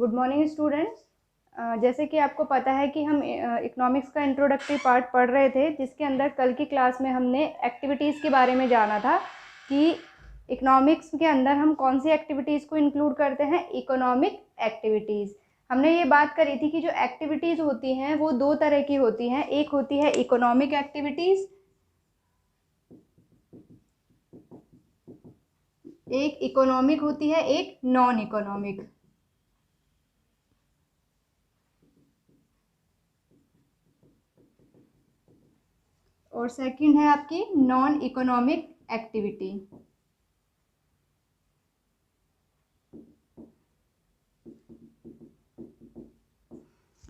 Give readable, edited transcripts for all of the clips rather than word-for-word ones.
Good morning students. जैसे कि आपको पता है कि हम इकोनॉमिक्स का इंट्रोडक्टरी पार्ट पढ़ रहे थे, जिसके अंदर कल की क्लास में हमने एक्टिविटीज़ के बारे में जाना था कि इकोनॉमिक्स के अंदर हम कौन सी एक्टिविटीज़ को इंक्लूड करते हैं, इकोनॉमिक एक्टिविटीज़। हमने ये बात करी थी कि जो एक्टिविटीज़ होती हैं वो दो तरह की होती हैं, एक होती है इकोनॉमिक एक्टिविटीज़, एक इकोनॉमिक होती है, एक नॉन इकोनॉमिक। और सेकंड है आपकी नॉन इकोनॉमिक एक्टिविटी।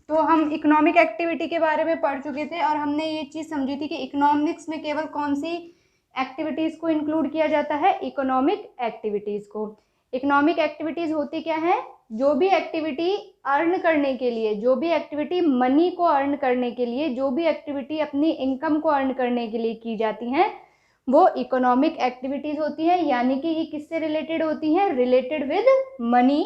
तो हम इकोनॉमिक एक्टिविटी के बारे में पढ़ चुके थे और हमने ये चीज़ समझी थी कि इकोनॉमिक्स में केवल कौन सी एक्टिविटीज़ को इंक्लूड किया जाता है, इकोनॉमिक एक्टिविटीज़ को। इकोनॉमिक एक्टिविटीज़ होती क्या है? जो भी एक्टिविटी अर्न करने के लिए, जो भी एक्टिविटी मनी को अर्न करने के लिए, जो भी एक्टिविटी अपनी इनकम को अर्न करने के लिए की जाती हैं, वो इकोनॉमिक एक्टिविटीज़ होती हैं। यानी कि ये किससे रिलेटेड होती हैं? Related with money.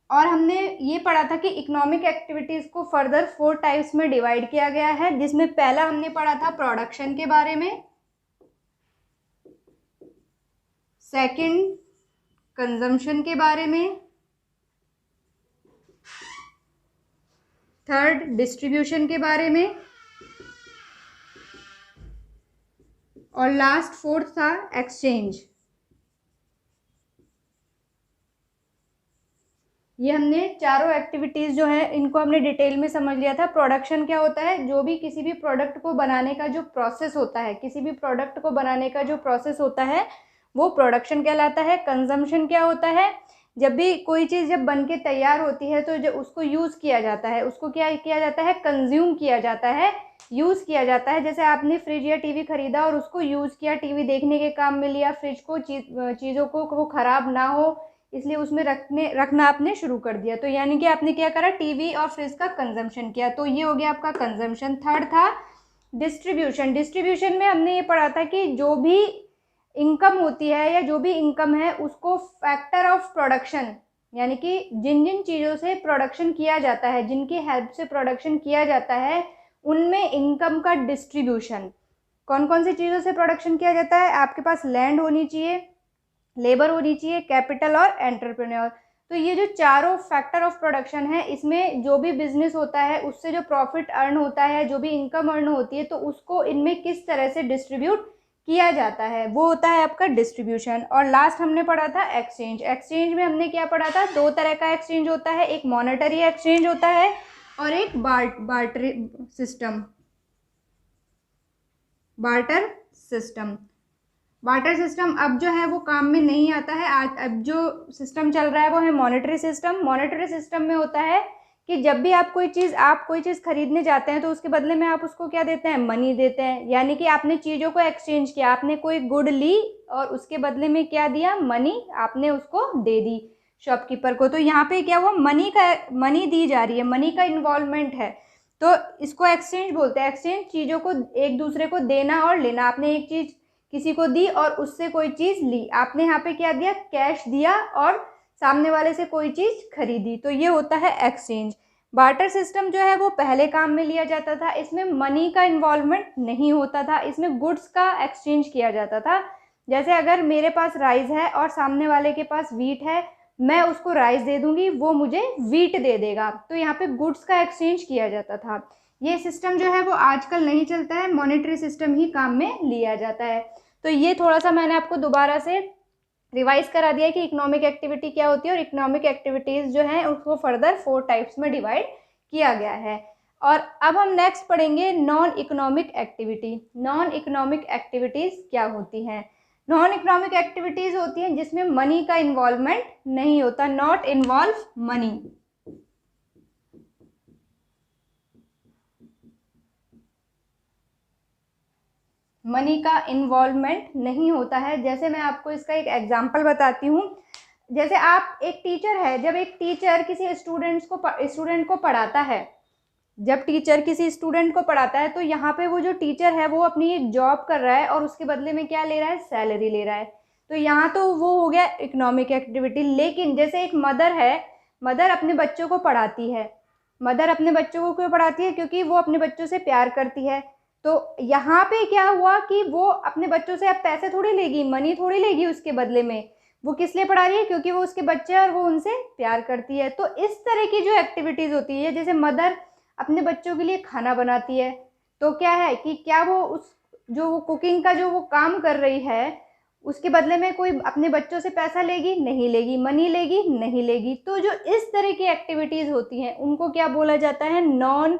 और हमने ये पढ़ा था कि इकोनॉमिक एक्टिविटीज़ को फर्दर 4 टाइप्स में डिवाइड किया गया है, जिसमें पहला हमने पढ़ा था प्रोडक्शन के बारे में, सेकंड कंजम्पशन के बारे में, थर्ड डिस्ट्रीब्यूशन के बारे में, और लास्ट फोर्थ था एक्सचेंज। ये हमने चारों एक्टिविटीज़ जो है इनको हमने डिटेल में समझ लिया था। प्रोडक्शन क्या होता है? जो भी किसी भी प्रोडक्ट को बनाने का जो प्रोसेस होता है, किसी भी प्रोडक्ट को बनाने का जो प्रोसेस होता है वो प्रोडक्शन कहलाता है। कंजम्पशन क्या होता है? जब भी कोई चीज़ जब बन के तैयार होती है तो जब उसको यूज़ किया जाता है, उसको क्या किया जाता है? कंज्यूम किया जाता है, यूज़ किया जाता है। जैसे आपने फ्रिज या टीवी खरीदा और उसको यूज़ किया, टीवी देखने के काम में लिया, फ्रिज को चीज़ों को वो ख़राब ना हो इसलिए उसमें रखना आपने शुरू कर दिया। तो यानी कि आपने क्या करा? टीवी और फ्रिज का कंजम्पशन किया। तो ये हो गया आपका कंजम्पशन। थर्ड था डिस्ट्रीब्यूशन। डिस्ट्रीब्यूशन में हमने ये पढ़ा था कि जो भी इनकम होती है या जो भी इनकम है उसको फैक्टर ऑफ प्रोडक्शन, यानी कि जिन जिन चीज़ों से प्रोडक्शन किया जाता है, जिनकी हेल्प से प्रोडक्शन किया जाता है, उनमें इनकम का डिस्ट्रीब्यूशन। कौन कौन सी चीज़ों से प्रोडक्शन किया जाता है? आपके पास लैंड होनी चाहिए, लेबर होनी चाहिए, कैपिटल और एंटरप्रेन्योर। तो ये जो चारों फैक्टर ऑफ प्रोडक्शन है, इसमें जो भी बिजनेस होता है उससे जो प्रॉफिट अर्न होता है, जो भी इनकम अर्न होती है, तो उसको इनमें किस तरह से डिस्ट्रीब्यूट किया जाता है, वो होता है आपका डिस्ट्रीब्यूशन। और लास्ट हमने पढ़ा था एक्सचेंज। एक्सचेंज में हमने क्या पढ़ा था? दो तरह का एक्सचेंज होता है, एक मॉनेटरी एक्सचेंज होता है और एक barter system. Barter system barter system अब जो है वो काम में नहीं आता है। आज अब जो सिस्टम चल रहा है वो है मॉनेटरी सिस्टम। मॉनेटरी सिस्टम में होता है कि जब भी आप कोई चीज़ खरीदने जाते हैं तो उसके बदले में आप उसको क्या देते हैं? मनी देते हैं। यानी कि आपने चीज़ों को एक्सचेंज किया, आपने कोई गुड ली और उसके बदले में क्या दिया? मनी आपने उसको दे दी शॉपकीपर को। तो यहाँ पे क्या हुआ? मनी दी जा रही है, मनी का इन्वॉल्वमेंट है, तो इसको एक्सचेंज बोलते हैं। एक्सचेंज चीज़ों को एक दूसरे को देना और लेना। आपने एक चीज़ किसी को दी और उससे कोई चीज़ ली, आपने यहाँ पे क्या दिया? कैश दिया और सामने वाले से कोई चीज़ खरीदी, तो ये होता है एक्सचेंज। बार्टर सिस्टम जो है वो पहले काम में लिया जाता था, इसमें मनी का इन्वॉल्वमेंट नहीं होता था, इसमें गुड्स का एक्सचेंज किया जाता था। जैसे अगर मेरे पास राइस है और सामने वाले के पास वीट है, मैं उसको राइस दे दूंगी, वो मुझे वीट दे देगा, तो यहाँ पे गुड्स का एक्सचेंज किया जाता था। ये सिस्टम जो है वो आजकल नहीं चलता है, मॉनेटरी सिस्टम ही काम में लिया जाता है। तो ये थोड़ा सा मैंने आपको दोबारा से रिवाइज करा दिया कि इकोनॉमिक एक्टिविटी क्या होती है, और इकोनॉमिक एक्टिविटीज़ जो हैं उसको फर्दर 4 टाइप्स में डिवाइड किया गया है। और अब हम नेक्स्ट पढ़ेंगे non economic activity. Non economic activities क्या होती हैं? नॉन इकोनॉमिक एक्टिविटीज़ होती हैं जिसमें मनी का इन्वॉल्वमेंट नहीं होता, नॉट इन्वॉल्व मनी। मनी का इन्वॉल्वमेंट नहीं होता है। जैसे मैं आपको इसका एक एग्जांपल बताती हूँ। जैसे आप एक टीचर है, जब एक टीचर किसी स्टूडेंट को पढ़ाता है जब टीचर किसी स्टूडेंट को पढ़ाता है तो यहाँ पे वो जो टीचर है वो अपनी एक जॉब कर रहा है और उसके बदले में क्या ले रहा है, सैलरी ले रहा है। तो यहाँ तो वो हो गया इकोनॉमिक एक्टिविटी। लेकिन जैसे एक मदर है, मदर अपने बच्चों को पढ़ाती है। मदर अपने बच्चों को क्यों पढ़ाती है? क्योंकि वो अपने बच्चों से प्यार करती है। तो यहाँ पे क्या हुआ कि वो अपने बच्चों से अब पैसे थोड़ी लेगी, मनी थोड़ी लेगी उसके बदले में। वो किस लिए पढ़ा रही है? क्योंकि वो उसके बच्चे हैं और वो उनसे प्यार करती है। तो इस तरह की जो एक्टिविटीज़ होती है, जैसे मदर अपने बच्चों के लिए खाना बनाती है, तो क्या है कि क्या वो उस जो वो कुकिंग का जो वो काम कर रही है उसके बदले में कोई अपने बच्चों से पैसा लेगी? नहीं लेगी। मनी लेगी? नहीं लेगी। तो जो इस तरह की एक्टिविटीज़ होती हैं उनको क्या बोला जाता है? Non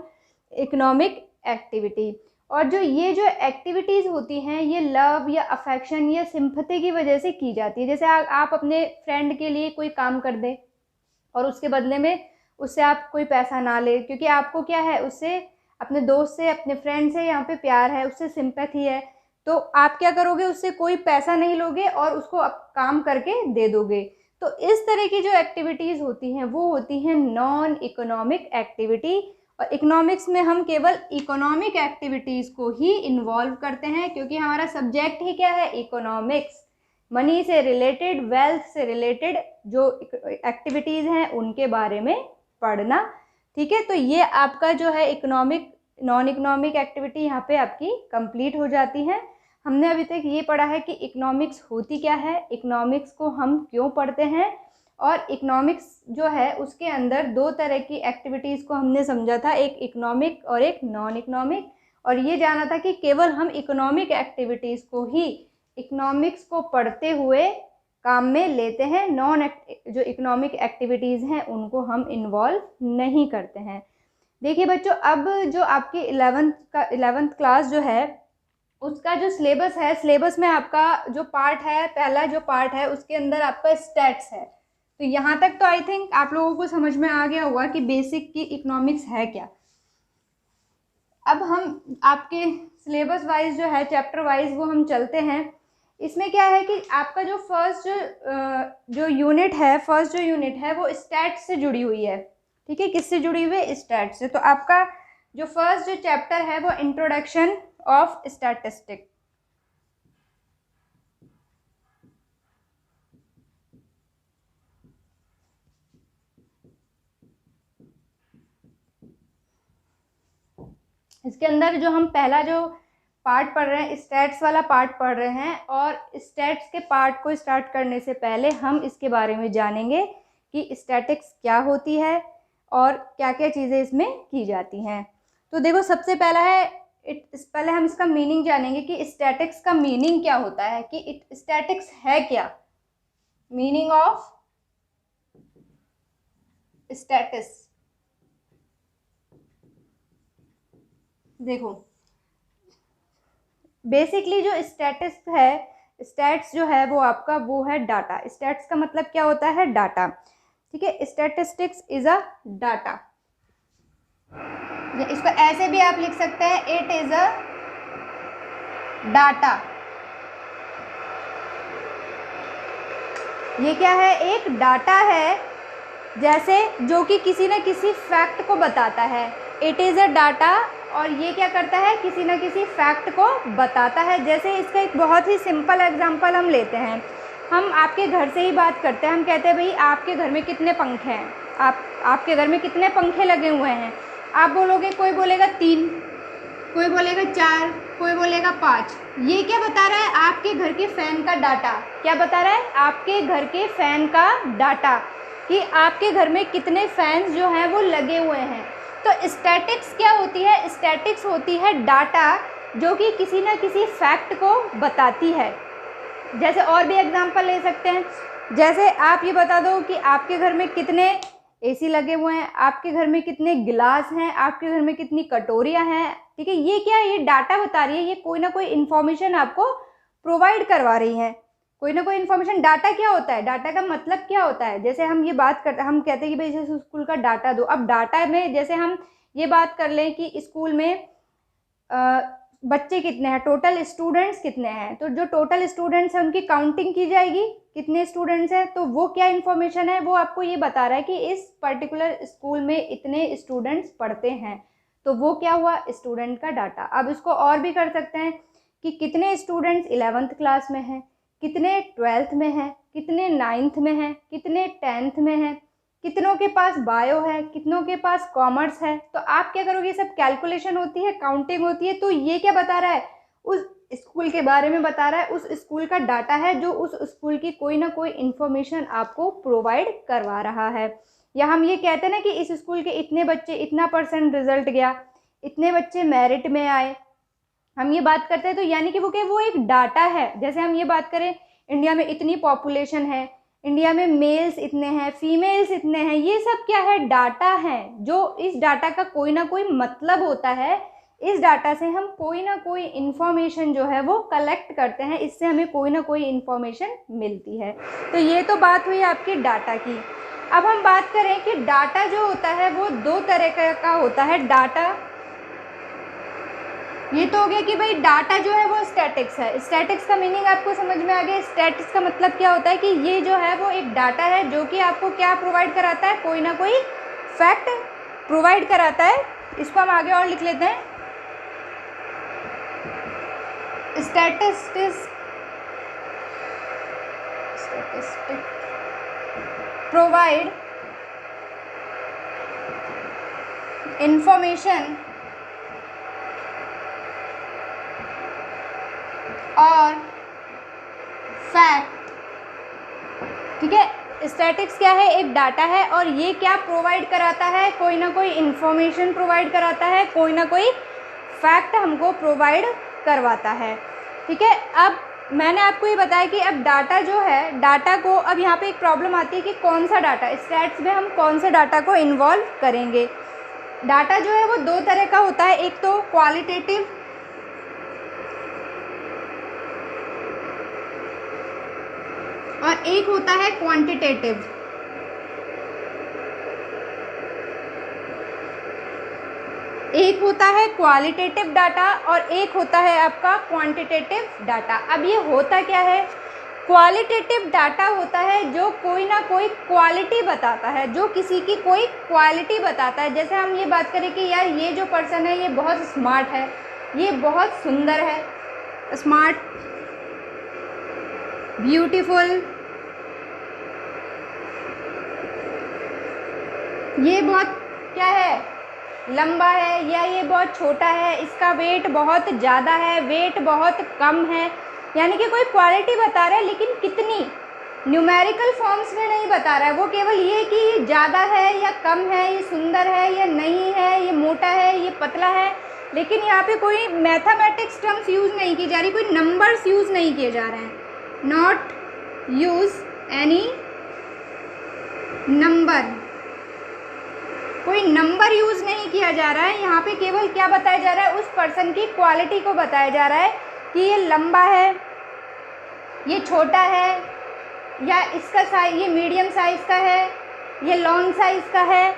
economic activity. और जो ये जो एक्टिविटीज़ होती हैं ये लव या अफेक्शन या सिंपैथी की वजह से की जाती है। जैसे आप अपने फ्रेंड के लिए कोई काम कर दें और उसके बदले में उससे आप कोई पैसा ना ले, क्योंकि आपको क्या है, उससे अपने दोस्त से, अपने फ्रेंड से यहाँ पे प्यार है, उससे सिंपैथी है। तो आप क्या करोगे? उससे कोई पैसा नहीं लोगे और उसको आप काम करके दे दोगे। तो इस तरह की जो एक्टिविटीज़ होती हैं वो होती हैं नॉन इकोनॉमिक एक्टिविटी। और इकोनॉमिक्स में हम केवल इकोनॉमिक एक्टिविटीज़ को ही इन्वॉल्व करते हैं, क्योंकि हमारा सब्जेक्ट ही क्या है? इकोनॉमिक्स। मनी से रिलेटेड, वेल्थ से रिलेटेड जो एक्टिविटीज़ हैं उनके बारे में पढ़ना। ठीक है, तो ये आपका जो है इकोनॉमिक नॉन इकोनॉमिक एक्टिविटी यहाँ पे आपकी कंप्लीट हो जाती है। हमने अभी तक ये पढ़ा है कि इकोनॉमिक्स होती क्या है, इकोनॉमिक्स को हम क्यों पढ़ते हैं, और इकोनॉमिक्स जो है उसके अंदर दो तरह की एक्टिविटीज़ को हमने समझा था, एक इकोनॉमिक और एक नॉन इकोनॉमिक। और ये जाना था कि केवल हम इकोनॉमिक एक्टिविटीज़ को ही इकोनॉमिक्स को पढ़ते हुए काम में लेते हैं, जो इकोनॉमिक एक्टिविटीज़ हैं उनको हम इन्वॉल्व नहीं करते हैं। देखिए बच्चों, अब जो आपकी 11th क्लास जो है उसका जो सिलेबस है, सिलेबस में आपका जो पार्ट है, पहला जो पार्ट है उसके अंदर आपका स्टैट्स है। तो यहाँ तक तो आई थिंक आप लोगों को समझ में आ गया होगा कि बेसिक की इकोनॉमिक्स है क्या। अब हम आपके सिलेबस वाइज जो है, चैप्टर वाइज वो हम चलते हैं। इसमें क्या है कि आपका जो फर्स्ट जो यूनिट है वो स्टैट्स से जुड़ी हुई है। ठीक है, किससे जुड़ी हुई है? स्टैट्स से। तो आपका जो फर्स्ट जो चैप्टर है वो इंट्रोडक्शन ऑफ स्टैटिस्टिक्स। इसके अंदर जो हम पहला जो पार्ट पढ़ रहे हैं, स्टैट्स वाला पार्ट पढ़ रहे हैं। और स्टैट्स के पार्ट को स्टार्ट करने से पहले हम इसके बारे में जानेंगे कि स्टैटिक्स क्या होती है और क्या क्या चीज़ें इसमें की जाती हैं। तो देखो, सबसे पहला है पहले हम इसका मीनिंग जानेंगे कि स्टैटिक्स का मीनिंग क्या होता है, कि स्टैटिक्स है क्या। मीनिंग ऑफ स्टैटिक्स, देखो बेसिकली जो स्टैटिक्स है, स्टैट्स जो है वो आपका वो है डाटा। स्टैट्स का मतलब क्या होता है? डाटा। ठीक है, स्टैटिस्टिक्स इज अ डाटा। इसको ऐसे भी आप लिख सकते हैं, इट इज अ डाटा। ये क्या है? एक डाटा है, जैसे जो कि किसी न किसी फैक्ट को बताता है। इट इज़ अ डाटा, और ये क्या करता है? किसी न किसी फैक्ट को बताता है। जैसे इसका एक बहुत ही सिंपल एग्जांपल हम लेते हैं। हम आपके घर से ही बात करते हैं, हम कहते हैं भाई आपके घर में कितने पंखे हैं, आपके घर में कितने पंखे लगे हुए हैं। आप बोलोगे, कोई बोलेगा 3, कोई बोलेगा 4, कोई बोलेगा 5। ये क्या बता रहा है? आपके घर के फ़ैन का डाटा। क्या बता रहा है? आपके घर के फ़ैन का डाटा, कि आपके घर में कितने फैंस जो हैं वो लगे हुए हैं। तो स्टैटिक्स क्या होती है? स्टैटिक्स होती है डाटा जो कि किसी न किसी फैक्ट को बताती है। जैसे और भी एग्जांपल ले सकते हैं, जैसे आप ये बता दो कि आपके घर में कितने एसी लगे हुए हैं, आपके घर में कितने गिलास हैं, आपके घर में कितनी कटोरियां हैं। ठीक है, ये क्या है? ये डाटा बता रही है, ये कोई ना कोई इन्फॉर्मेशन आपको प्रोवाइड करवा रही है, कोई ना कोई इन्फॉर्मेशन। डाटा क्या होता है? डाटा का मतलब क्या होता है? जैसे हम ये बात करते, हम कहते हैं कि भाई जैसे स्कूल का डाटा दो। अब डाटा में जैसे हम ये बात कर लें कि स्कूल में बच्चे कितने हैं, टोटल स्टूडेंट्स कितने हैं, तो जो टोटल स्टूडेंट्स हैं उनकी काउंटिंग की जाएगी, कितने स्टूडेंट्स हैं। तो वो क्या इन्फॉर्मेशन है? वो आपको ये बता रहा है कि इस पर्टिकुलर स्कूल में इतने स्टूडेंट्स पढ़ते हैं। तो वो क्या हुआ, स्टूडेंट का डाटा। अब इसको और भी कर सकते हैं कि कितने स्टूडेंट्स 11th क्लास में हैं, कितने 12th में हैं, कितने 9th में हैं, कितने 10th में हैं, कितनों के पास बायो है, कितनों के पास कॉमर्स है। तो आप क्या करोगे, ये सब कैलकुलेशन होती है, काउंटिंग होती है। तो ये क्या बता रहा है, उस स्कूल के बारे में बता रहा है, उस स्कूल का डाटा है जो उस स्कूल की कोई ना कोई इन्फॉर्मेशन आपको प्रोवाइड करवा रहा है। या हम ये कहते हैं ना कि इस स्कूल के इतने बच्चे, इतना % रिजल्ट गया, इतने बच्चे मेरिट में आए, हम ये बात करते हैं। तो यानी कि वो एक डाटा है। जैसे हम ये बात करें, इंडिया में इतनी पॉपुलेशन है, इंडिया में मेल्स इतने हैं, फीमेल्स इतने हैं, ये सब क्या है, डाटा है। जो इस डाटा का कोई ना कोई मतलब होता है, इस डाटा से हम कोई ना कोई इन्फॉर्मेशन जो है वो कलेक्ट करते हैं, इससे हमें कोई ना कोई इन्फॉर्मेशन मिलती है। तो ये तो बात हुई आपकी डाटा की। अब हम बात करें कि डाटा जो होता है वो 2 तरह का होता है। डाटा, ये तो हो गया कि भाई डाटा जो है वो स्टैटिक्स है। स्टैटिक्स का मीनिंग आपको समझ में आ गया। स्टैटिक्स का मतलब क्या होता है कि ये जो है वो एक डाटा है जो कि आपको क्या प्रोवाइड कराता है, कोई ना कोई फैक्ट प्रोवाइड कराता है। इसको हम आगे और लिख लेते हैं। स्टैटिस्टिक्स प्रोवाइड इंफॉर्मेशन और फैक्ट। ठीक है, स्टैटिक्स क्या है, एक डाटा है और ये क्या प्रोवाइड कराता है, कोई ना कोई इंफॉर्मेशन प्रोवाइड कराता है, कोई ना कोई फैक्ट हमको प्रोवाइड करवाता है। ठीक है, अब मैंने आपको ये बताया कि अब डाटा जो है, डाटा को, अब यहाँ पे एक प्रॉब्लम आती है कि कौन सा डाटा, स्टैट्स में हम कौन से डाटा को इन्वॉल्व करेंगे। डाटा जो है वो 2 तरह का होता है, एक तो क्वालिटेटिव और एक होता है क्वांटिटेटिव। एक होता है क्वालिटेटिव डाटा और एक होता है आपका क्वांटिटेटिव डाटा। अब ये होता क्या है, क्वालिटेटिव डाटा होता है जो कोई ना कोई क्वालिटी बताता है, जो किसी की कोई क्वालिटी बताता है। जैसे हम ये बात करें कि यार ये जो पर्सन है ये बहुत स्मार्ट है, ये बहुत सुंदर है, स्मार्ट, ब्यूटीफुल, ये बहुत क्या है, लंबा है, या ये बहुत छोटा है, इसका वेट बहुत ज़्यादा है, वेट बहुत कम है। यानी कि कोई क्वालिटी बता रहा है, लेकिन कितनी, न्यूमेरिकल फॉर्म्स में नहीं बता रहा है। वो केवल ये कि ये ज़्यादा है या कम है, ये सुंदर है या नहीं है, ये मोटा है, ये पतला है। लेकिन यहाँ पे कोई मैथमेटिक्स टर्म्स यूज़ नहीं की जा रही, कोई नंबर्स यूज़ नहीं किए जा रहे हैं। नॉट यूज़ एनी नंबर, कोई नंबर यूज़ नहीं किया जा रहा है। यहाँ पे केवल क्या बताया जा रहा है, उस पर्सन की क्वालिटी को बताया जा रहा है कि ये लंबा है, ये छोटा है, या इसका साइज, ये मीडियम साइज़ का है, ये लॉन्ग साइज़ का है।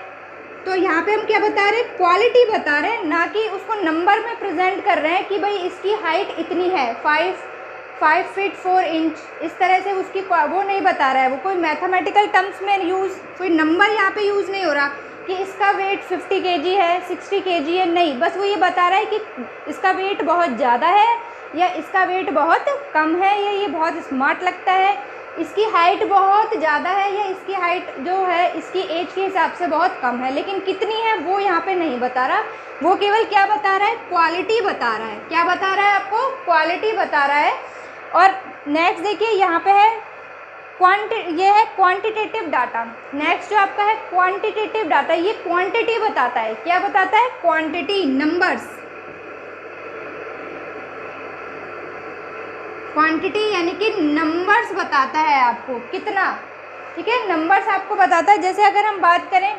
तो यहाँ पे हम क्या बता रहे हैं, क्वालिटी बता रहे हैं, ना कि उसको नंबर में प्रेजेंट कर रहे हैं कि भाई इसकी हाइट इतनी है, 5 फीट 4 इंच, इस तरह से उसकी वो नहीं बता रहा है। वो कोई मैथमेटिकल टर्म्स में यूज़, कोई नंबर यहाँ पे यूज़ नहीं हो रहा कि इसका वेट 50 kg है, 60 kg है, नहीं, बस वो ये बता रहा है कि इसका वेट बहुत ज़्यादा है या इसका वेट बहुत कम है, या ये बहुत स्मार्ट लगता है, इसकी हाइट बहुत ज़्यादा है या इसकी हाइट जो है इसकी एज के हिसाब से बहुत कम है। लेकिन कितनी है वो यहाँ पे नहीं बता रहा, वो केवल क्या बता रहा है, क्वालिटी बता रहा है। क्या बता रहा है आपको, क्वालिटी बता रहा है। और नेक्स्ट देखिए यहाँ पे है ये है क्वांटिटेटिव डाटा। नेक्स्ट जो आपका है क्वांटिटेटिव डाटा, ये क्वांटिटी बताता है। क्या बताता है, क्वांटिटी, नंबर्स। क्वांटिटी यानी कि नंबर्स बताता है आपको कितना। ठीक है, नंबर्स आपको बताता है। जैसे अगर हम बात करें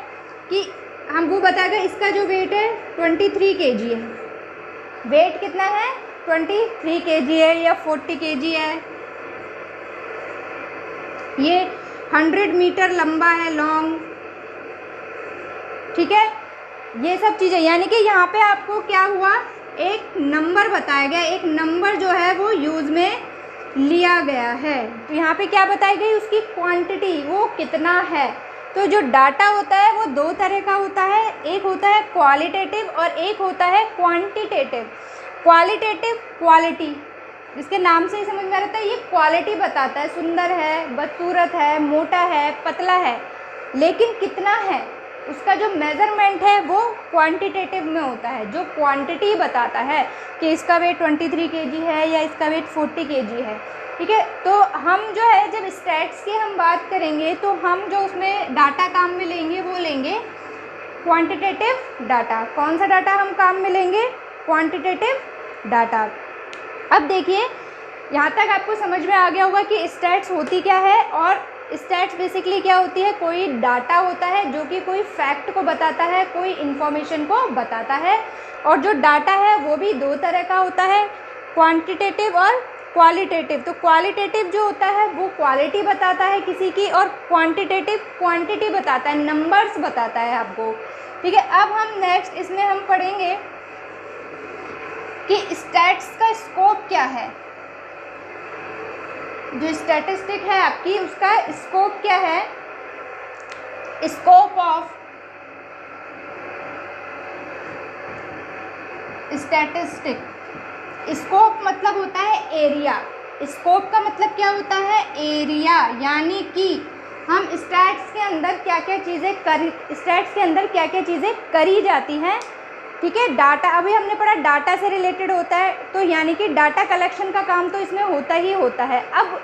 कि हम वो बताएगा इसका जो वेट है 23 kg है, वेट कितना है, 23 kg है या 40 kg है, ये 100 मीटर लंबा है, लॉन्ग। ठीक है, ये सब चीज़ें, यानी कि यहाँ पे आपको क्या हुआ, एक नंबर बताया गया, एक नंबर जो है वो यूज़ में लिया गया है। तो यहाँ पे क्या बताई गई, उसकी क्वांटिटी, वो कितना है। तो जो डाटा होता है वो दो तरह का होता है, एक होता है क्वालिटेटिव और एक होता है क्वांटिटेटिव। क्वालिटेटिव क्वालिटी, जिसके नाम से ही समझ में आ रहा है, ये क्वालिटी बताता है, सुंदर है, बदसूरत है, मोटा है, पतला है, लेकिन कितना है उसका जो मेज़रमेंट है वो क्वांटिटेटिव में होता है, जो क्वांटिटी बताता है कि इसका वेट 23 kg है या इसका वेट 40 kg है। ठीक है, तो हम जो है जब स्टैट्स की हम बात करेंगे तो हम जो उसमें डाटा काम में लेंगे वो लेंगे क्वांटिटेटिव डाटा। कौन सा डाटा हम काम में लेंगे? Quantitative data. अब देखिए यहाँ तक आपको समझ में आ गया होगा कि स्टैट्स होती क्या है, और स्टैट्स बेसिकली क्या होती है, कोई डाटा होता है जो कि कोई फैक्ट को बताता है, कोई इन्फॉर्मेशन को बताता है, और जो डाटा है वो भी दो तरह का होता है, क्वांटिटेटिव और क्वालिटेटिव। तो क्वालिटेटिव जो होता है वो क्वालिटी बताता है किसी की, और क्वांटिटेटिव क्वांटिटी बताता है, नंबर्स बताता है आपको। ठीक है, अब हम नेक्स्ट इसमें हम पढ़ेंगे कि स्टैट्स का स्कोप क्या है। जो स्टैटिस्टिक है आपकी उसका स्कोप क्या है? स्कोप ऑफ स्टैटिस्टिक, स्कोप मतलब होता है एरिया। स्कोप का मतलब क्या होता है? एरिया, यानी कि हम स्टैट्स के अंदर क्या क्या चीज़ें करी जाती हैं। ठीक है, डाटा अभी हमने पढ़ा डाटा से रिलेटेड होता है, तो यानी कि डाटा कलेक्शन का काम तो इसमें होता ही होता है। अब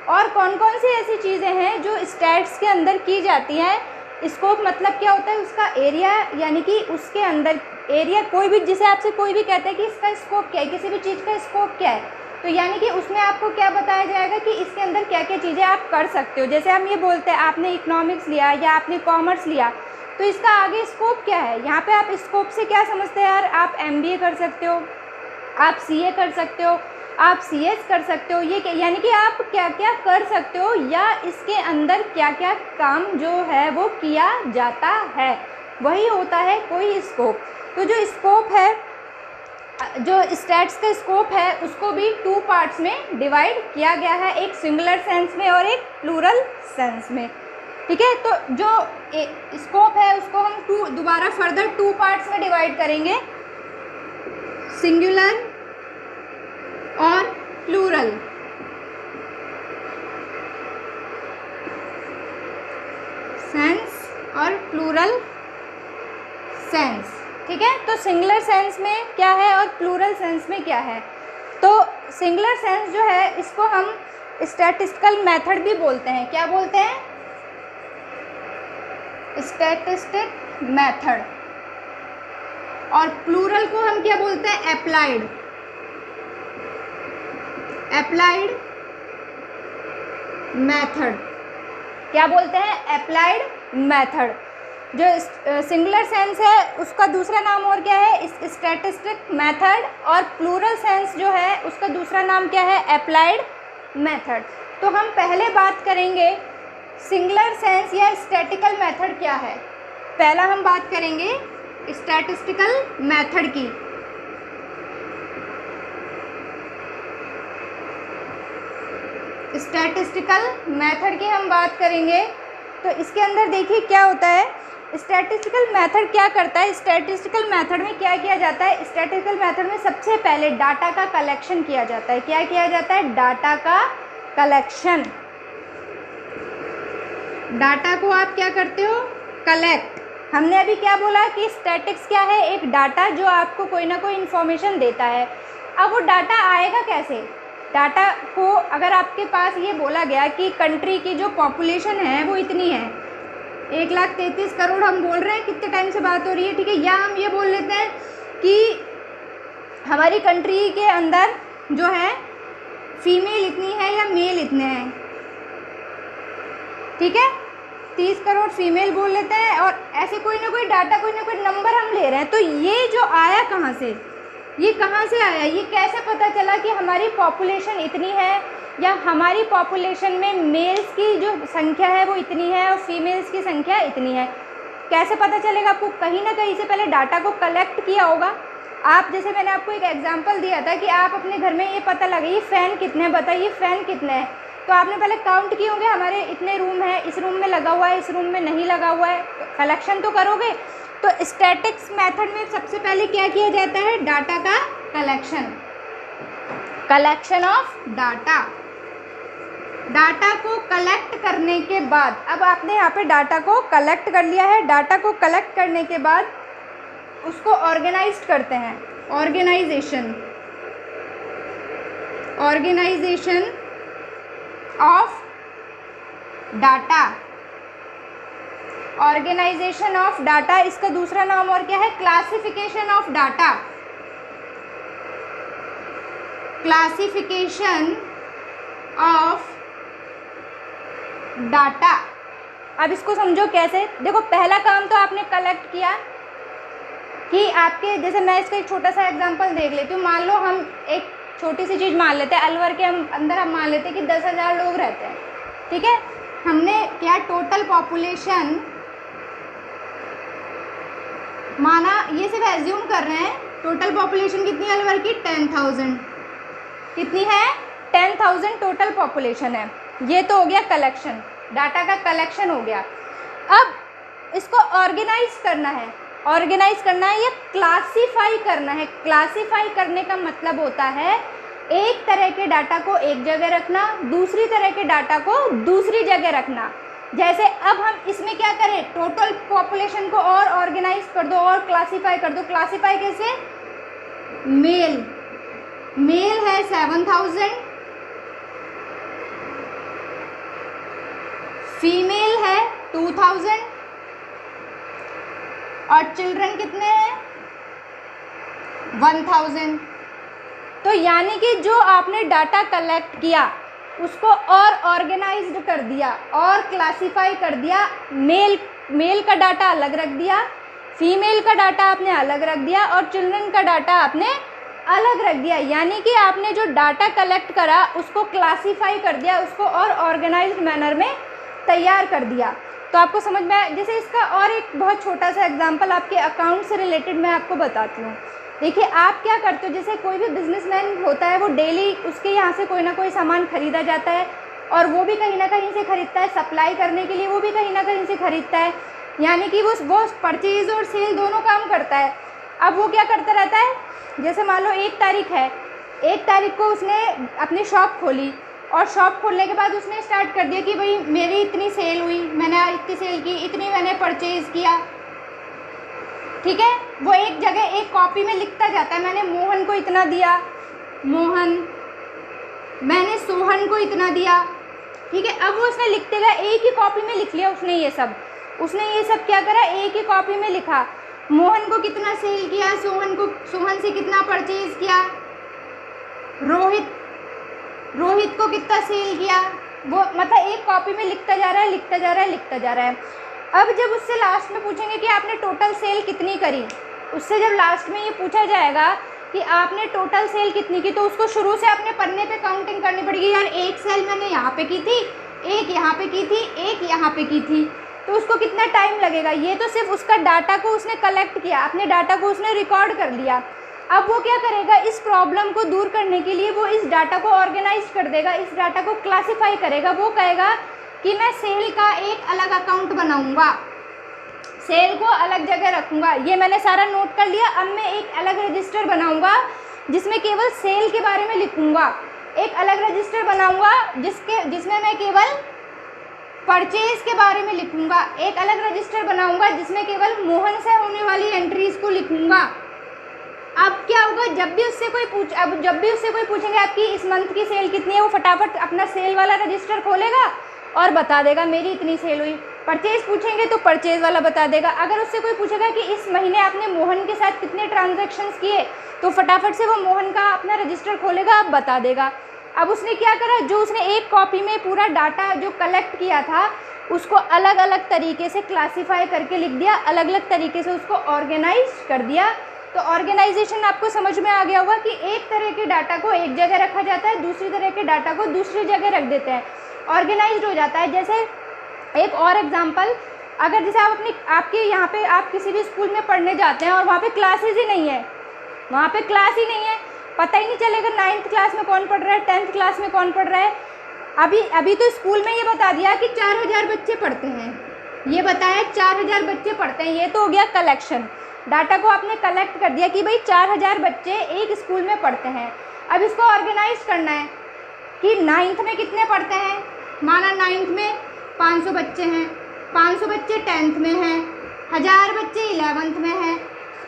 और कौन कौन सी ऐसी चीज़ें हैं जो स्टैट्स के अंदर की जाती हैं? स्कोप मतलब क्या होता है? उसका एरिया, यानी कि उसके अंदर एरिया, कोई भी जिसे आपसे कोई भी कहता है कि इसका स्कोप क्या है, किसी भी चीज़ का स्कोप क्या है, तो यानी कि उसमें आपको क्या बताया जाएगा कि इसके अंदर क्या क्या चीज़ें आप कर सकते हो। जैसे हम ये बोलते हैं आपने इकोनॉमिक्स लिया या आपने कॉमर्स लिया, तो इसका आगे स्कोप क्या है? यहाँ पे आप स्कोप से क्या समझते हैं यार? आप MBA कर सकते हो, आप CA कर सकते हो, आप CS कर सकते हो, ये यानी कि आप क्या क्या कर सकते हो या इसके अंदर क्या क्या काम जो है वो किया जाता है, वही होता है कोई स्कोप। तो जो स्कोप है, जो स्टैट्स का स्कोप है, उसको भी 2 पार्ट्स में डिवाइड किया गया है, एक सिंगुलर सेंस में और एक प्लूरल सेंस में। ठीक है, तो जो स्कोप है उसको हम दोबारा फर्दर 2 पार्ट्स में डिवाइड करेंगे, सिंगुलर और प्लूरल। सेंस और प्लूरल सेंस। ठीक है, तो सिंगुलर सेंस में क्या है और प्लूरल सेंस में क्या है? तो सिंगुलर सेंस जो है इसको हम स्टैटिस्टिकल मेथड भी बोलते हैं। क्या बोलते हैं? Statistic method. और प्लूरल को हम क्या बोलते हैं? Applied method. क्या बोलते हैं? Applied method. जो सिंगुलर सेंस है उसका दूसरा नाम और क्या है? Statistic method. और प्लूरल सेंस जो है उसका दूसरा नाम क्या है? Applied method. तो हम पहले बात करेंगे सिंगुलर सेंस या स्टैटिकल मेथड क्या है। पहला हम बात करेंगे स्टैटिस्टिकल मेथड की। स्टैटिस्टिकल मेथड की हम बात करेंगे तो इसके अंदर देखिए क्या होता है। स्टैटिस्टिकल मेथड क्या करता है? स्टैटिस्टिकल मेथड में क्या किया जाता है? स्टैटिस्टिकल मेथड में सबसे पहले डाटा का कलेक्शन किया जाता है। क्या किया जाता है? डाटा का कलेक्शन। डाटा को आप क्या करते हो? कलेक्ट। हमने अभी क्या बोला कि स्टैटिक्स क्या है? एक डाटा जो आपको कोई ना कोई इन्फॉर्मेशन देता है। अब वो डाटा आएगा कैसे? डाटा को अगर आपके पास ये बोला गया कि कंट्री की जो पॉपुलेशन है वो इतनी है, 1,33 करोड़ हम बोल रहे हैं, कितने टाइम से बात हो रही है, ठीक है, या हम ये बोल लेते हैं कि हमारी कंट्री के अंदर जो है फीमेल इतनी है या मेल इतने हैं, ठीक है, 30 करोड़ फीमेल बोल लेते हैं, और ऐसे कोई ना कोई डाटा, कोई ना कोई नंबर हम ले रहे हैं। तो ये जो आया कहाँ से? ये कहाँ से आया? ये कैसे पता चला कि हमारी पॉपुलेशन इतनी है या हमारी पॉपुलेशन में मेल्स की जो संख्या है वो इतनी है और फीमेल्स की संख्या इतनी है? कैसे पता चलेगा? आपको कहीं ना कहीं से पहले डाटा को कलेक्ट किया होगा। आप जैसे मैंने आपको एक एग्जांपल दिया था कि आप अपने घर में ये पता लगे ये फ़ैन कितने हैं, बताइए फ़ैन कितने हैं, तो आपने पहले काउंट किए होंगे, हमारे इतने रूम है, इस रूम में लगा हुआ है, इस रूम में नहीं लगा हुआ है, कलेक्शन तो करोगे। तो स्टैटिक्स मेथड में सबसे पहले क्या किया जाता है, डाटा का कलेक्शन ऑफ डाटा। डाटा को कलेक्ट करने के बाद, अब आपने यहाँ पे डाटा को कलेक्ट कर लिया है, डाटा को कलेक्ट करने के बाद उसको ऑर्गेनाइज करते हैं, organisation of data. Organisation of data, इसका दूसरा नाम और क्या है, classification of data. Classification of data. अब इसको समझो कैसे। देखो पहला काम तो आपने कलेक्ट किया कि आपके, जैसे मैं इसका एक छोटा सा एग्जांपल देख लेती हूँ। मान लो हम एक छोटी सी चीज़ मान लेते हैं, अलवर के अंदर हम मान लेते हैं कि 10,000 लोग रहते हैं, ठीक है। हमने क्या टोटल पॉपुलेशन माना, ये सिर्फ एज्यूम कर रहे हैं। टोटल पॉपुलेशन कितनी है अलवर की, 10,000। कितनी है, 10,000 टोटल पॉपुलेशन है। ये तो हो गया कलेक्शन, डाटा का कलेक्शन हो गया। अब इसको ऑर्गेनाइज करना है, ऑर्गेनाइज करना है या क्लासीफाई करना है। क्लासीफाई करने का मतलब होता है एक तरह के डाटा को एक जगह रखना, दूसरी तरह के डाटा को दूसरी जगह रखना। जैसे अब हम इसमें क्या करें, टोटल पॉपुलेशन को और ऑर्गेनाइज कर दो और क्लासीफाई कर दो। क्लासीफाई कैसे, मेल है 7,000, फीमेल है 2,000 और चिल्ड्रन कितने हैं, 1,000। तो यानी कि जो आपने डाटा कलेक्ट किया उसको और ऑर्गेनाइज्ड कर दिया और क्लासीफाई कर दिया। मेल का डाटा अलग रख दिया, फीमेल का डाटा आपने अलग रख दिया और चिल्ड्रन का डाटा आपने अलग रख दिया। यानी कि आपने जो डाटा कलेक्ट करा उसको क्लासीफाई कर दिया, उसको और ऑर्गेनाइज्ड मैनर में तैयार कर दिया। तो आपको समझ में आया। जैसे इसका और एक बहुत छोटा सा एग्जांपल आपके अकाउंट से रिलेटेड मैं आपको बताती हूँ। देखिए आप क्या करते हो, जैसे कोई भी बिजनेसमैन होता है वो डेली उसके यहाँ से कोई ना कोई सामान खरीदा जाता है और वो भी कहीं ना कहीं से खरीदता है, सप्लाई करने के लिए वो भी कहीं ना कहीं से खरीदता है। यानी कि वो परचेज और सेल दोनों काम करता है। अब वो क्या करता रहता है, जैसे मान लो 1 तारीख है, 1 तारीख को उसने अपनी शॉप खोली और शॉप खोलने के बाद उसने स्टार्ट कर दिया कि भाई मेरी इतनी सेल हुई, मैंने इतनी सेल की, इतनी मैंने परचेज़ किया, ठीक है। वो एक जगह एक कॉपी में लिखता जाता है, मैंने मोहन को इतना दिया, मैंने सोहन को इतना दिया, ठीक है। अब वो उसने लिखते गया, एक ही कॉपी में लिख लिया उसने ये सब क्या करा, एक ही कॉपी में लिखा। मोहन को कितना सेल किया, सोहन से कितना परचेज किया, रोहित को कितना सेल किया, वो मतलब एक कॉपी में लिखता जा रहा है। अब जब उससे लास्ट में पूछेंगे कि आपने टोटल सेल कितनी करी, उससे जब लास्ट में ये पूछा जाएगा कि आपने टोटल सेल कितनी की, तो उसको शुरू से अपने पन्ने पे काउंटिंग करनी पड़ेगी। यार एक सेल मैंने यहाँ पे की थी, एक यहाँ पे की थी, एक यहाँ पे की थी, तो उसको कितना टाइम लगेगा। ये तो सिर्फ उसका डाटा को उसने कलेक्ट किया, अपने डाटा को उसने रिकॉर्ड कर लिया। अब वो क्या करेगा, इस प्रॉब्लम को दूर करने के लिए वो इस डाटा को ऑर्गेनाइज कर देगा, इस डाटा को क्लासीफाई करेगा। वो कहेगा कि मैं सेल का एक अलग अकाउंट बनाऊंगा, सेल को अलग जगह रखूंगा, ये मैंने सारा नोट कर लिया। अब मैं एक अलग रजिस्टर बनाऊंगा जिसमें केवल सेल के बारे में लिखूंगा, एक अलग रजिस्टर बनाऊंगा जिसमें मैं केवल परचेज के बारे में लिखूंगा, एक अलग रजिस्टर बनाऊंगा जिसमें केवल मोहन से होने वाली एंट्रीज को लिखूंगा। अब क्या होगा, जब भी उससे कोई पूछेंगे आपकी इस मंथ की सेल कितनी है, वो फटाफट अपना सेल वाला रजिस्टर खोलेगा और बता देगा मेरी इतनी सेल हुई। परचेज पूछेंगे तो परचेज वाला बता देगा। अगर उससे कोई पूछेगा कि इस महीने आपने मोहन के साथ कितने ट्रांजैक्शंस किए, तो फटाफट से वो मोहन का अपना रजिस्टर खोलेगा, अब बता देगा। अब उसने क्या करा, जो उसने एक कॉपी में पूरा डाटा जो कलेक्ट किया था उसको अलग अलग तरीके से क्लासीफाई करके लिख दिया, अलग अलग तरीके से उसको ऑर्गेनाइज कर दिया। तो ऑर्गेनाइजेशन आपको समझ में आ गया होगा कि एक तरह के डाटा को एक जगह रखा जाता है, दूसरी तरह के डाटा को दूसरी जगह रख देते हैं, ऑर्गेनाइज्ड हो जाता है। जैसे एक और एग्जांपल, अगर जैसे आपके यहाँ पे आप किसी भी स्कूल में पढ़ने जाते हैं और वहाँ पे क्लासेज ही नहीं है, वहाँ पे क्लास ही नहीं है, पता ही नहीं चलेगा 9th क्लास में कौन पढ़ रहा है, 10th क्लास में कौन पढ़ रहा है। अभी तो स्कूल में ये बता दिया कि 4000 बच्चे पढ़ते हैं, ये बताया 4000 बच्चे पढ़ते हैं, ये तो हो गया कलेक्शन। डाटा को आपने कलेक्ट कर दिया कि भाई 4000 बच्चे एक स्कूल में पढ़ते हैं। अब इसको ऑर्गेनाइज करना है कि 9th में कितने पढ़ते हैं। माना 9th में 500 बच्चे हैं, 500 बच्चे 10th में हैं, 1000 बच्चे 11th में हैं।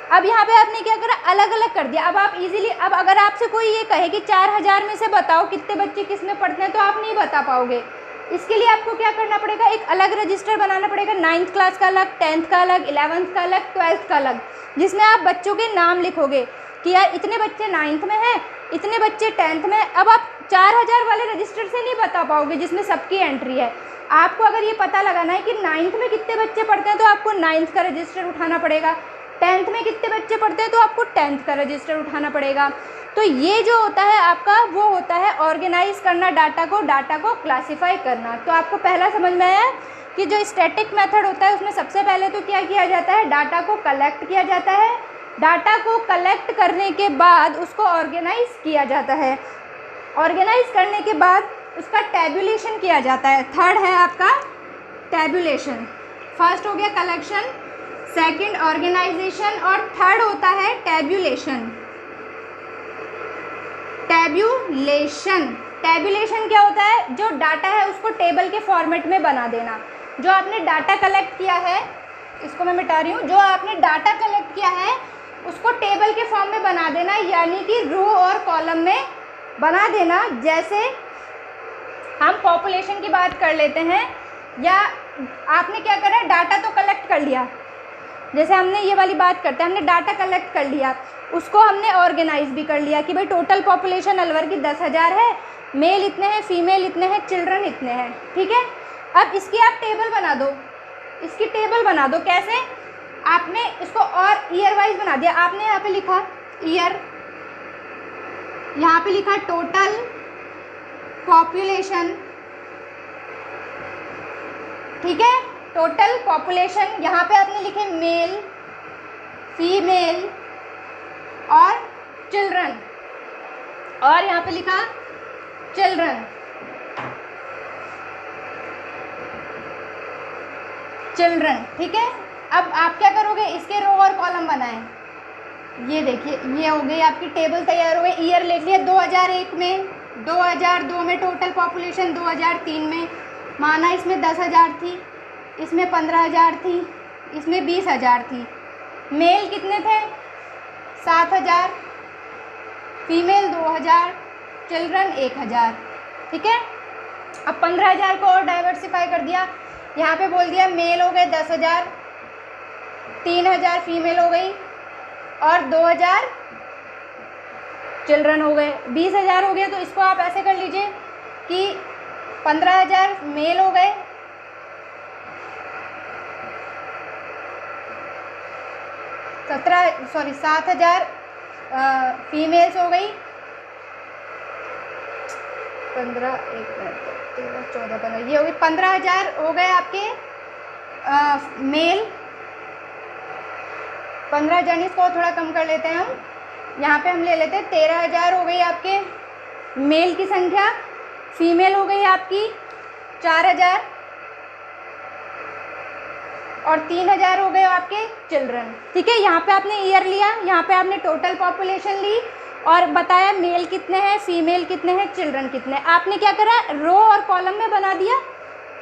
अब यहाँ पे आपने क्या करा, अलग अलग कर दिया। अब आप इजीली, अब अगर आपसे कोई ये कहे कि 4000 में से बताओ कितने बच्चे किस में पढ़ते हैं, तो आप नहीं बता पाओगे। इसके लिए आपको क्या करना पड़ेगा, एक अलग रजिस्टर बनाना पड़ेगा। 9th क्लास का अलग, 10th का अलग, 11th का अलग, 12th का अलग, जिसमें आप बच्चों के नाम लिखोगे कि यार इतने बच्चे 9th में हैं, इतने बच्चे 10th में। अब आप 4000 वाले रजिस्टर से नहीं बता पाओगे जिसमें सबकी एंट्री है। आपको अगर ये पता लगाना है कि 9th में कितने बच्चे पढ़ते हैं, तो आपको 9th का रजिस्टर उठाना पड़ेगा। 10th में कितने बच्चे पढ़ते हैं, तो आपको 10th का रजिस्टर उठाना पड़ेगा। तो ये जो होता है आपका, वो होता है ऑर्गेनाइज करना डाटा को क्लासीफाई करना। तो आपको पहला समझ में आया कि जो स्टैटिक मेथड होता है उसमें सबसे पहले तो क्या किया जाता है, डाटा को कलेक्ट किया जाता है। डाटा को कलेक्ट करने के बाद उसको ऑर्गेनाइज किया जाता है। ऑर्गेनाइज करने के बाद उसका टैबुलेशन किया जाता है। थर्ड है आपका टैबुलेशन। फर्स्ट हो गया कलेक्शन, सेकंड ऑर्गेनाइजेशन और थर्ड होता है टैबुलेशन। टैबुलेशन क्या होता है, जो डाटा है उसको टेबल के फॉर्मेट में बना देना। जो आपने डाटा कलेक्ट किया है, इसको मैं मिटा रही हूँ, जो आपने डाटा कलेक्ट किया है उसको टेबल के फॉर्म में बना देना, यानी कि रो और कॉलम में बना देना। जैसे हम पॉपुलेशन की बात कर लेते हैं, या आपने क्या करा, डाटा तो कलेक्ट कर लिया, जैसे हमने ये वाली बात करते हैं, हमने डाटा कलेक्ट कर लिया, उसको हमने ऑर्गेनाइज भी कर लिया कि भाई टोटल पॉपुलेशन अलवर की 10,000 है, मेल इतने हैं, फीमेल इतने हैं, चिल्ड्रन इतने हैं, ठीक है। अब इसकी आप टेबल बना दो, इसकी टेबल बना दो। कैसे, आपने इसको और ईयर वाइज बना दिया। आपने यहाँ पे लिखा ईयर, यहाँ पे लिखा टोटल पॉपुलेशन, ठीक है, टोटल पॉपुलेशन। यहाँ पे आपने लिखे मेल, फीमेल और चिल्ड्रन, और यहाँ पे लिखा चिल्ड्रन, ठीक है। अब आप क्या करोगे, इसके रो और कॉलम बनाएं। ये देखिए, ये हो गई आपकी टेबल तैयार हो गई। ईयर लिख लिया 2001 में, 2002 में टोटल पॉपुलेशन, 2003 में माना इसमें 10,000 थी, इसमें 15,000 थी, इसमें 20,000 थी। मेल कितने थे, 7,000, फीमेल 2,000, चिल्ड्रन 1,000, ठीक है। अब 15,000 को और डाइवर्सिफाई कर दिया, यहाँ पे बोल दिया मेल हो गए 10,000, 3,000 फीमेल हो गई और 2,000 चिल्ड्रन हो गए, 20,000 हो गए। तो इसको आप ऐसे कर लीजिए कि 15,000 मेल हो गए, 7,000 फीमेल्स हो गई, 15, 13, 14, 15, ये हो गई 15,000 हो गए आपके मेल। 15,000, इसको थोड़ा कम कर लेते हैं हम, यहाँ पे हम ले लेते हैं 13,000 हो गई आपके मेल की संख्या, फीमेल हो गई आपकी 4,000 और 3,000 हो गए आपके चिल्ड्रन, ठीक है। यहाँ पे आपने ईयर लिया, यहाँ पे आपने टोटल पॉपुलेशन ली और बताया मेल कितने हैं, फीमेल कितने हैं, चिल्ड्रन कितने। आपने क्या करा, रो और कॉलम में बना दिया।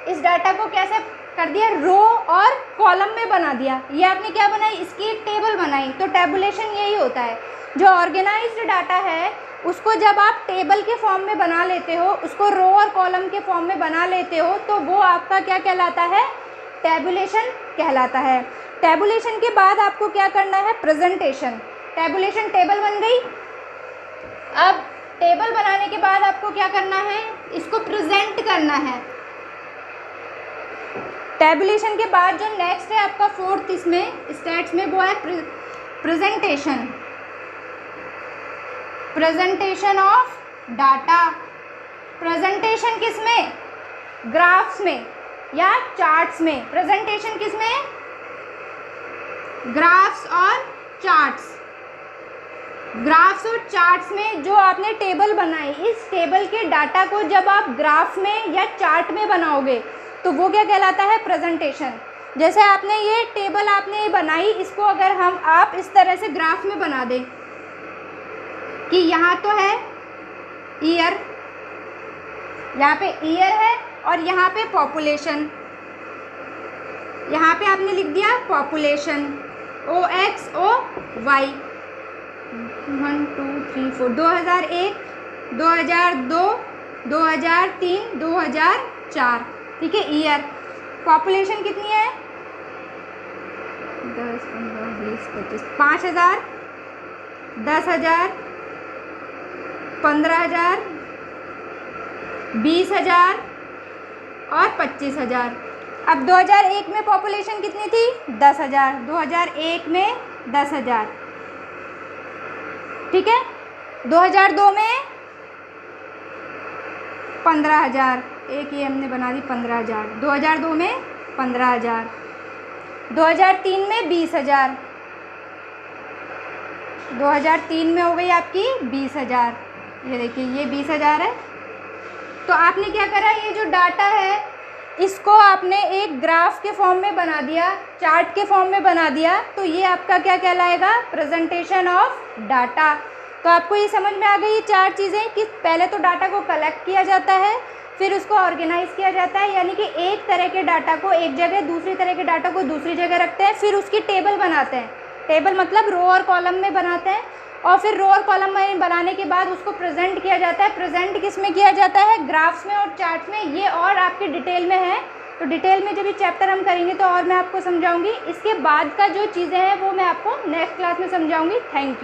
इस डाटा को कैसे कर दिया, रो और कॉलम में बना दिया। ये आपने क्या बनाई, इसकी एक टेबल बनाई। तो टैबुलेशन यही होता है, जो ऑर्गेनाइज्ड डाटा है उसको जब आप टेबल के फॉर्म में बना लेते हो, उसको रो और कॉलम के फॉर्म में बना लेते हो, तो वो आपका क्या कहलाता है, टैबुलेशन कहलाता है। टैबुलेशन के बाद आपको क्या करना है, प्रेजेंटेशन। टैबुलेशन टेबल बन गई। अब टेबल बनाने के बाद आपको क्या करना है, इसको प्रेजेंट करना है। टैबुलेशन के बाद जो नेक्स्ट है आपका फोर्थ इसमें स्टेट्स में, वो है presentation. Presentation of data. Presentation किस में, ग्राफ्स में या चार्ट्स में। प्रेजेंटेशन किस में, ग्राफ्स और चार्ट्स ग्राफ्स और चार्ट्स में जो आपने टेबल बनाई, इस टेबल के डाटा को जब आप ग्राफ में या चार्ट में बनाओगे तो वो क्या कहलाता है? प्रेजेंटेशन। जैसे आपने ये टेबल आपने बनाई, इसको अगर आप इस तरह से ग्राफ में बना दें कि यहाँ तो है ईयर, यहाँ पे ईयर है और यहाँ पे पॉपुलेशन, यहाँ पे आपने लिख दिया पॉपुलेशन OXOY 1 2 3 4 2001 2002 2003 2004, ठीक है। ईयर, पॉपुलेशन कितनी है? 10 15 20 25 5000 10,000 15,000 20,000 और 25,000। अब 2001 में पॉपुलेशन कितनी थी? 10,000। 2001 में 10,000, ठीक है। 2002 में 15,000, एक ये हमने बना दी 15,000। 2002 में 15,000। 2003 में 20,000। 2003 में हो गई आपकी 20,000। ये देखिए ये 20,000 है। तो आपने क्या करा, ये जो डाटा है इसको आपने एक ग्राफ के फॉर्म में बना दिया, चार्ट के फॉर्म में बना दिया, तो ये आपका क्या कहलाएगा? Presentation of data. तो आपको ये समझ में आ गई ये चार चीज़ें कि पहले तो डाटा को कलेक्ट किया जाता है, फिर उसको ऑर्गेनाइज किया जाता है, यानी कि एक तरह के डाटा को एक जगह, दूसरी तरह के डाटा को दूसरी जगह रखते हैं, फिर उसकी टेबल बनाते हैं। टेबल मतलब रो और कॉलम में बनाते हैं, और फिर रो और कॉलम में बनाने के बाद उसको प्रेजेंट किया जाता है। प्रेजेंट किस में किया जाता है? ग्राफ्स में और चार्ट्स में। ये और आपके डिटेल में है, तो डिटेल में जब ये चैप्टर हम करेंगे तो और मैं आपको समझाऊंगी। इसके बाद का जो चीज़ें हैं वो मैं आपको नेक्स्ट क्लास में समझाऊंगी। Thank you.